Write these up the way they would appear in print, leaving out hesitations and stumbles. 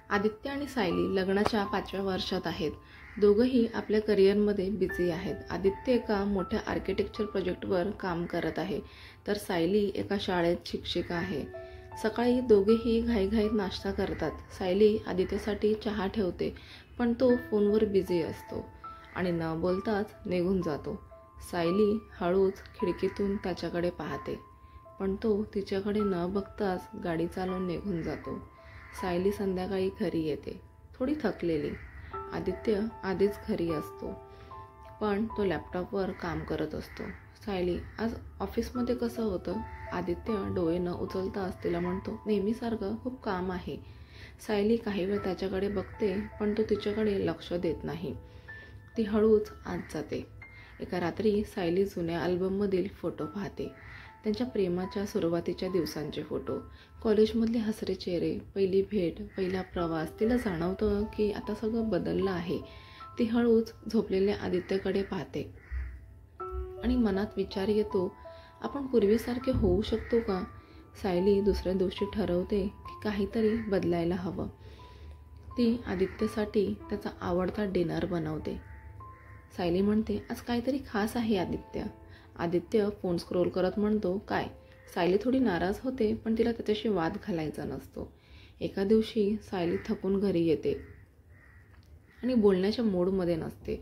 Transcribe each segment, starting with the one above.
आदित्य आणि सायली लग्नाच्या 5व्या वर्षात आहेत. दोघंही आपल्या करिअरमध्ये बिझी आहेत. आदित्य एका मोठ्या आर्किटेक्चर प्रोजेक्टवर काम करत आहे, तर सायली एका शाळेत शिक्षिका आहे. सकाळी दोघेही घाईघाईत नाश्ता करतात. सायली आदित्यसाठी चहा ठेवते, पण तो फोनवर बिझी असतो आणि न बोलताच निघून जातो. सायली हळूच खिडकीतून त्याच्याकडे पाहते, पण तो तिच्याकडे न बघताच गाडी चालवून निघून जातो. सायली संध्याकाळी घरी येते, थोडी थकलेली. आदित्य आधीच घरी असतो, पण तो लॅपटॉपवर काम करत असतो. सायली, आज ऑफिसमध्ये कसं होतं? आदित्य डोळे न उचलताच तिला म्हणतो, नेहमीसारखं खूप काम आहे. सायली काही वेळ त्याच्याकडे बघते, पण तो तिच्याकडे लक्ष देत नाही. ती हळूच आत जाते. एका रात्री सायली जुन्या अल्बममधील फोटो पाहते. त्यांच्या प्रेमाच्या सुरुवातीच्या दिवसांचे फोटो, कॉलेजमधले हसरे चेहरे, पहिली भेट, पहिला प्रवास. तिला जाणवतं की आता सगळं बदललं आहे. ती हळूच झोपलेल्या आदित्यकडे पाहते आणि मनात विचार येतो, आपण पूर्वीसारखे होऊ शकतो का? सायली दुसऱ्या दिवशी ठरवते की काहीतरी बदलायला हवं. ती आदित्यसाठी त्याचा आवडता डिनर बनवते. सायली म्हणते, आज काहीतरी खास आहे आदित्य. आदित्य फोन स्क्रोल करत म्हणतो, काय? सायली थोडी नाराज होते, पण तिला त्याच्याशी वाद घालायचा नसतो. एका दिवशी सायली थकून घरी येते आणि बोलण्याच्या मूडमध्ये नसते.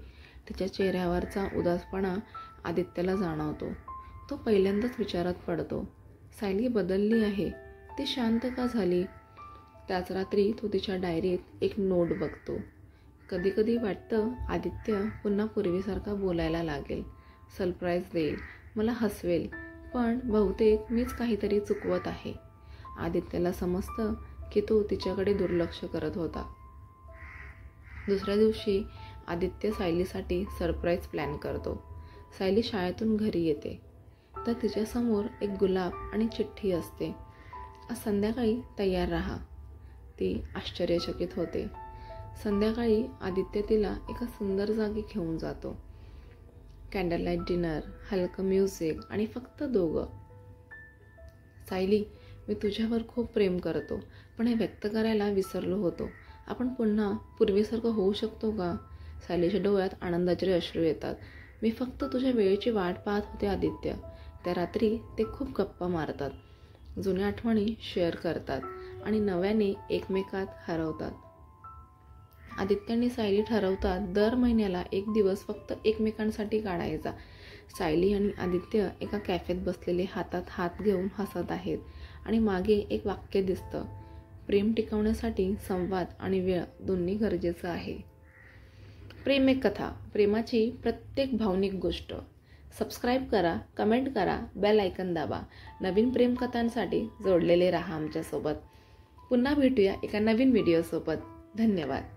तिच्या चेहऱ्यावरचा उदासपणा आदित्यला जाणवतो. तो पहिल्यांदाच विचारात पडतो, सायली बदलली आहे, ती शांत का झाली? त्याच रात्री तो तिच्या डायरीत एक नोट बघतो. कधी कधी वाटतं आदित्य पुन्हा पूर्वीसारखा बोलायला लागेल, सरप्राईज देईल, मला हसवेल, पण बहुतेक मीच काहीतरी चुकवत आहे. आदित्यला समजतं की तो तिच्याकडे दुर्लक्ष करत होता. दुसऱ्या दिवशी आदित्य सायलीसाठी सरप्राईज प्लॅन करतो. सायली शाळेतून घरी येते, तर तिच्यासमोर एक गुलाब आणि चिठ्ठी असते. आज संध्याकाळी तयार राहा. ती आश्चर्यचकित होते. संध्याकाळी आदित्य तिला एका सुंदर जागी घेऊन जातो. कॅन्डल लाईट डिनर, हलकं म्युझिक आणि फक्त दोघं. सायली, मी तुझ्यावर खूप प्रेम करतो, पण हे व्यक्त करायला विसरलो होतो. आपण पुन्हा पूर्वीसारखं होऊ शकतो का? सायलीच्या डोळ्यात आनंदाचे अश्रू येतात. मी फक्त तुझ्या वेळेची वाट पाहत होते आदित्य. त्या रात्री ते खूप गप्पा मारतात, जुन्या आठवणी शेअर करतात आणि नव्याने एकमेकात हरवतात. आदित्य आणि सायली ठरवतात दर महिन्याला एक दिवस फक्त एकमेकांसाठी काढायचा. सायली आणि आदित्य एका कॅफेत बसलेले हातात हात घेऊन हसत आहेत आणि मागे एक वाक्य दिसतं, प्रेम टिकवण्यासाठी संवाद आणि वेळ दोन्ही गरजेचं आहे. प्रेम एक कथा, प्रेमाची प्रत्येक भावनिक गोष्ट. सबस्क्राईब करा, कमेंट करा, बेल आयकन दाबा. नवीन प्रेमकथांसाठी जोडलेले राहा आमच्यासोबत. पुन्हा भेटूया एका नवीन व्हिडिओसोबत. धन्यवाद.